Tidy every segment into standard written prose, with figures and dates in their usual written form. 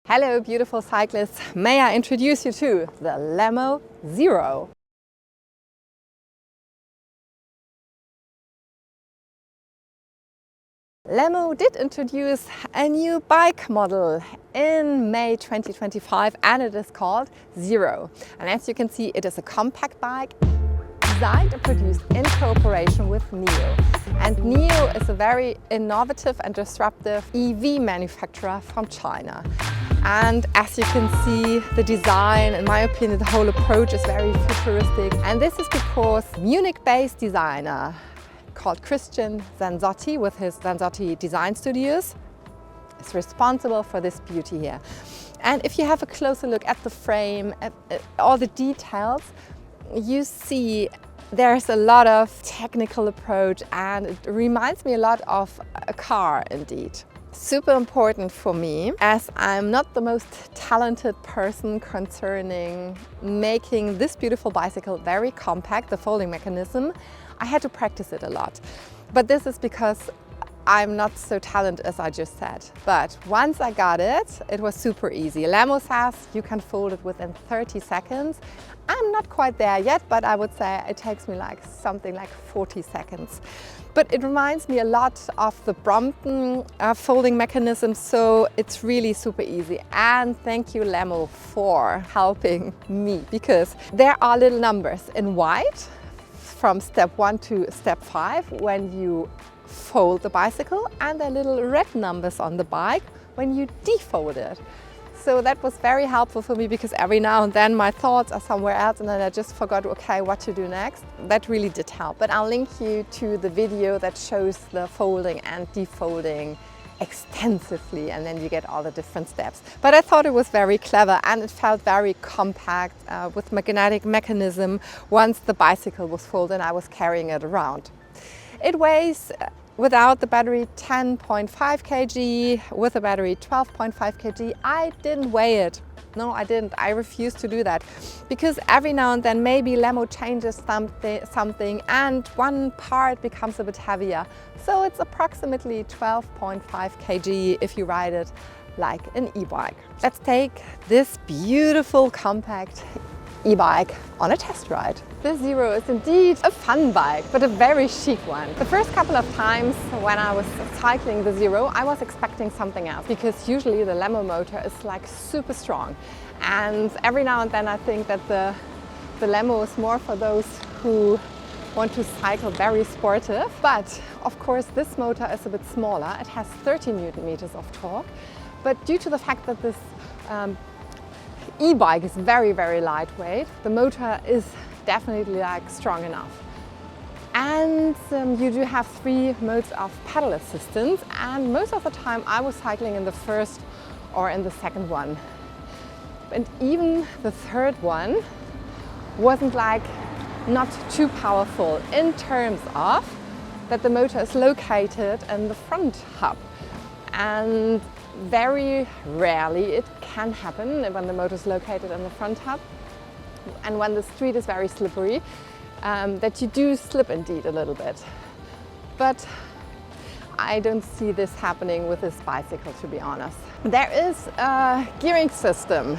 Hello beautiful cyclists, may I introduce you to the Lemmo Zero. Lemmo did introduce a new bike model in May 2025 and it is called Zero. And as you can see, it is a compact bike designed and produced in cooperation with NIO. And NIO is a very innovative and disruptive EV manufacturer from China. And as you can see, the design, in my opinion, the whole approach is very futuristic. And this is because Munich-based designer called Christian Zanzotti with his Zanzotti Design Studios is responsible for this beauty here. And if you have a closer look at the frame, at all the details, you see there's a lot of technical approach and it reminds me a lot of a car indeed. Super important for me, as I'm not the most talented person concerning making this beautiful bicycle very compact, the folding mechanism. I had to practice it a lot. But this is because I'm not so talented as I just said. But once I got it, it was super easy. Lemmo says you can fold it within 30 seconds. I'm not quite there yet, but I would say it takes me something like 40 seconds. But it reminds me a lot of the Brompton folding mechanism, so it's really super easy. And thank you Lemmo for helping me, because there are little numbers in white from step 1 to step 5 when you fold the bicycle, and there are little red numbers on the bike when you defold it. So that was very helpful for me, because every now and then my thoughts are somewhere else and then I just forgot, okay, what to do next. That really did help. But I'll link you to the video that shows the folding and defolding extensively, and then you get all the different steps. But I thought it was very clever and it felt very compact with magnetic mechanism. Once the bicycle was folded, I was carrying it around. It weighs without the battery 10.5 kg, with a battery 12.5 kg. I didn't weigh it. No, I didn't. I refused to do that, because every now and then maybe Lemmo changes something and one part becomes a bit heavier. So it's approximately 12.5 kg if you ride it like an e-bike. Let's take this beautiful compact e-bike on a test ride. The Zero is indeed a fun bike, but a very chic one. The first couple of times when I was cycling the Zero, I was expecting something else, because usually the Lemmo motor is super strong. And every now and then I think that the Lemmo is more for those who want to cycle very sportive. But of course this motor is a bit smaller. It has 30 Newton meters of torque. But due to the fact that this e-bike is very, very lightweight, the motor is definitely strong enough. And you do have 3 modes of pedal assistance, and most of the time I was cycling in the first or in the second one. And even the third one wasn't not too powerful, in terms of that the motor is located in the front hub. And very rarely it can happen when the motor is located in the front hub and when the street is very slippery, that you do slip indeed a little bit. But I don't see this happening with this bicycle, to be honest. There is a gearing system,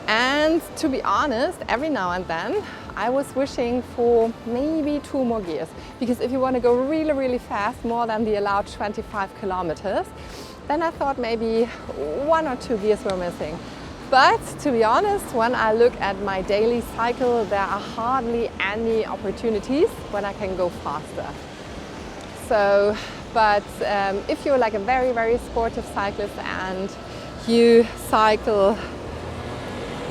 and to be honest, every now and then I was wishing for maybe 2 more gears, because if you want to go really, really fast, more than the allowed 25 kilometers, then I thought maybe 1 or 2 gears were missing. But to be honest, when I look at my daily cycle, there are hardly any opportunities when I can go faster. So, but if you're a very, very sportive cyclist and you cycle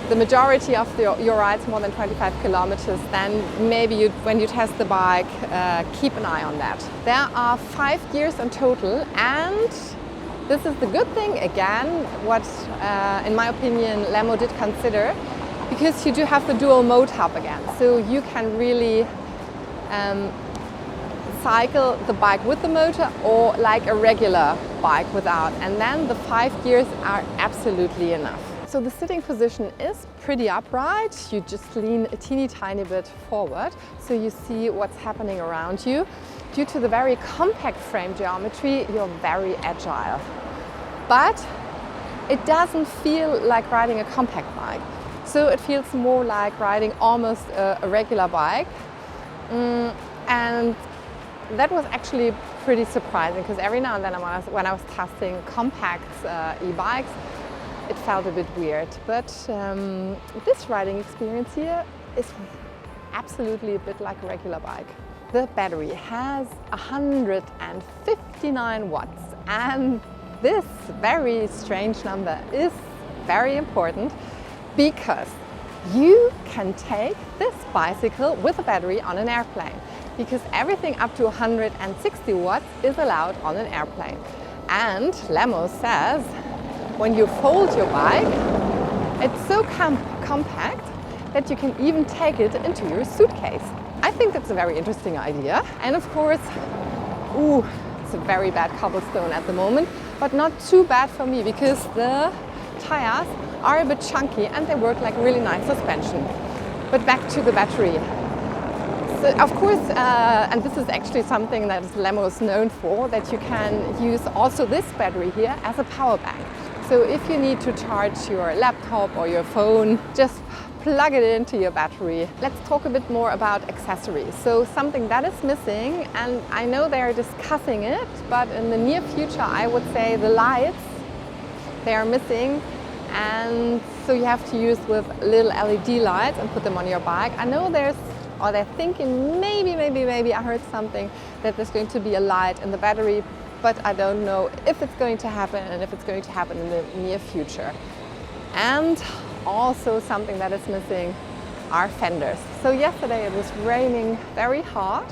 the majority of your rides more than 25 kilometers, then maybe when you test the bike, keep an eye on that. There are 5 gears in total, and this is the good thing, again, what in my opinion Lemmo did consider, because you do have the dual mode hub again. So you can really cycle the bike with the motor or like a regular bike without. And then the 5 gears are absolutely enough. So the sitting position is pretty upright. You just lean a teeny tiny bit forward so you see what's happening around you. Due to the very compact frame geometry, you're very agile. But it doesn't feel like riding a compact bike. So it feels more like riding almost a regular bike. And that was actually pretty surprising, because every now and then when I was testing compact e-bikes, it felt a bit weird. But this riding experience here is absolutely a bit like a regular bike. The battery has 159 watts, and this very strange number is very important because you can take this bicycle with a battery on an airplane, because everything up to 160 watts is allowed on an airplane. And Lemmo says when you fold your bike, it's so compact that you can even take it into your suitcase. I think that's a very interesting idea. And of course, it's a very bad cobblestone at the moment, but not too bad for me because the tires are a bit chunky and they work like really nice suspension. But back to the battery. So of course, and this is actually something that Lemmo is known for, that you can use also this battery here as a power bank. So if you need to charge your laptop or your phone, just plug it into your battery. Let's talk a bit more about accessories. So something that is missing, and I know they're discussing it, but in the near future I would say the lights, they are missing. And so you have to use with little LED lights and put them on your bike. I know they're thinking maybe I heard something that there's going to be a light in the battery, but I don't know if it's going to happen and if it's going to happen in the near future. And also something that is missing are fenders. So yesterday it was raining very hard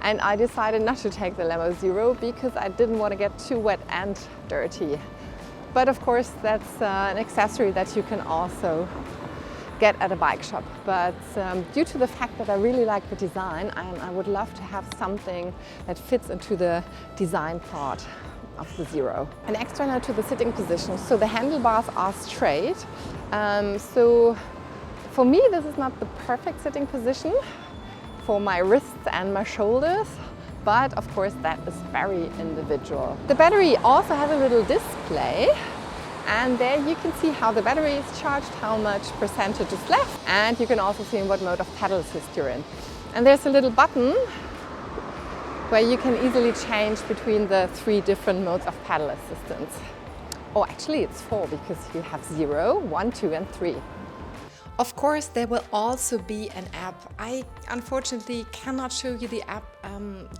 and I decided not to take the Lemmo Zero because I didn't want to get too wet and dirty. But of course that's an accessory that you can also get at a bike shop. But due to the fact that I really like the design, I would love to have something that fits into the design part of the Zero. An extra note to the sitting position. So the handlebars are straight. So for me this is not the perfect sitting position for my wrists and my shoulders, but of course that is very individual. The battery also has a little display, and there you can see how the battery is charged, how much percentage is left, and you can also see in what mode of pedal assist you're in. And there's a little button where you can easily change between the 3 different modes of pedal assistance. Oh, actually it's 4 because you have 0, 1, 2 and 3. Of course, there will also be an app. I unfortunately cannot show you the app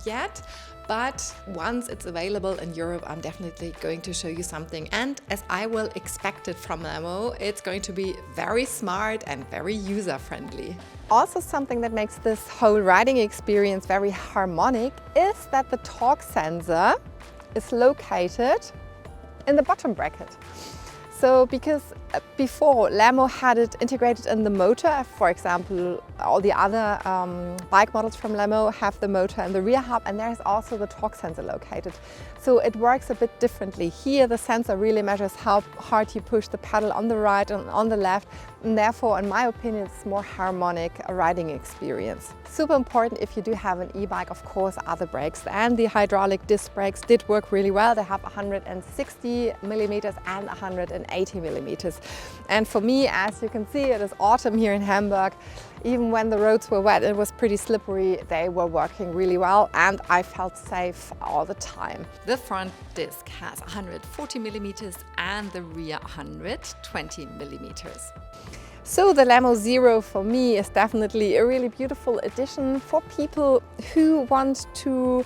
yet, but once it's available in Europe, I'm definitely going to show you something. And as I will expect it from Lemo, it's going to be very smart and very user-friendly. Also, something that makes this whole riding experience very harmonic is that the torque sensor is located in the bottom bracket. So because before Lemmo had it integrated in the motor, for example, all the other bike models from Lemmo have the motor in the rear hub, and there is also the torque sensor located. So it works a bit differently. Here the sensor really measures how hard you push the pedal on the right and on the left, and therefore in my opinion it's more harmonic riding experience. Super important if you do have an e-bike, of course, are the brakes, and the hydraulic disc brakes did work really well. They have 160 millimeters and 180 millimeters. And for me, as you can see, it is autumn here in Hamburg. Even when the roads were wet, it was pretty slippery, they were working really well and I felt safe all the time. The front disc has 140 millimeters and the rear 120 millimeters. So the Lemmo Zero for me is definitely a really beautiful addition for people who want to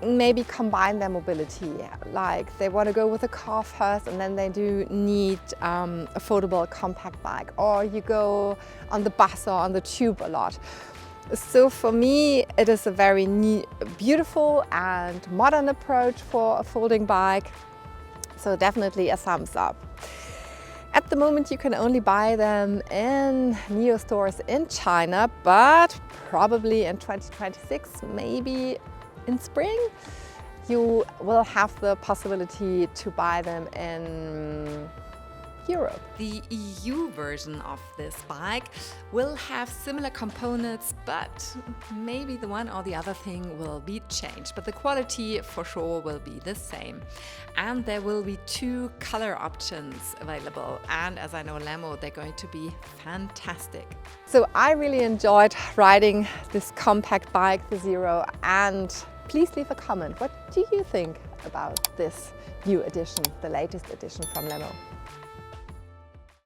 maybe combine their mobility, like they want to go with a car first and then they do need a foldable compact bike, or you go on the bus or on the tube a lot. So for me it is a very beautiful and modern approach for a folding bike, so definitely a thumbs up. At the moment you can only buy them in Neo stores in China, but probably in 2026, maybe in spring, you will have the possibility to buy them in Europe. The EU version of this bike will have similar components, but maybe the one or the other thing will be changed. But the quality for sure will be the same. And there will be 2 color options available. And as I know Lemmo, they're going to be fantastic. So I really enjoyed riding this compact bike, the Zero, and please leave a comment. What do you think about this new edition, the latest edition from Lemmo?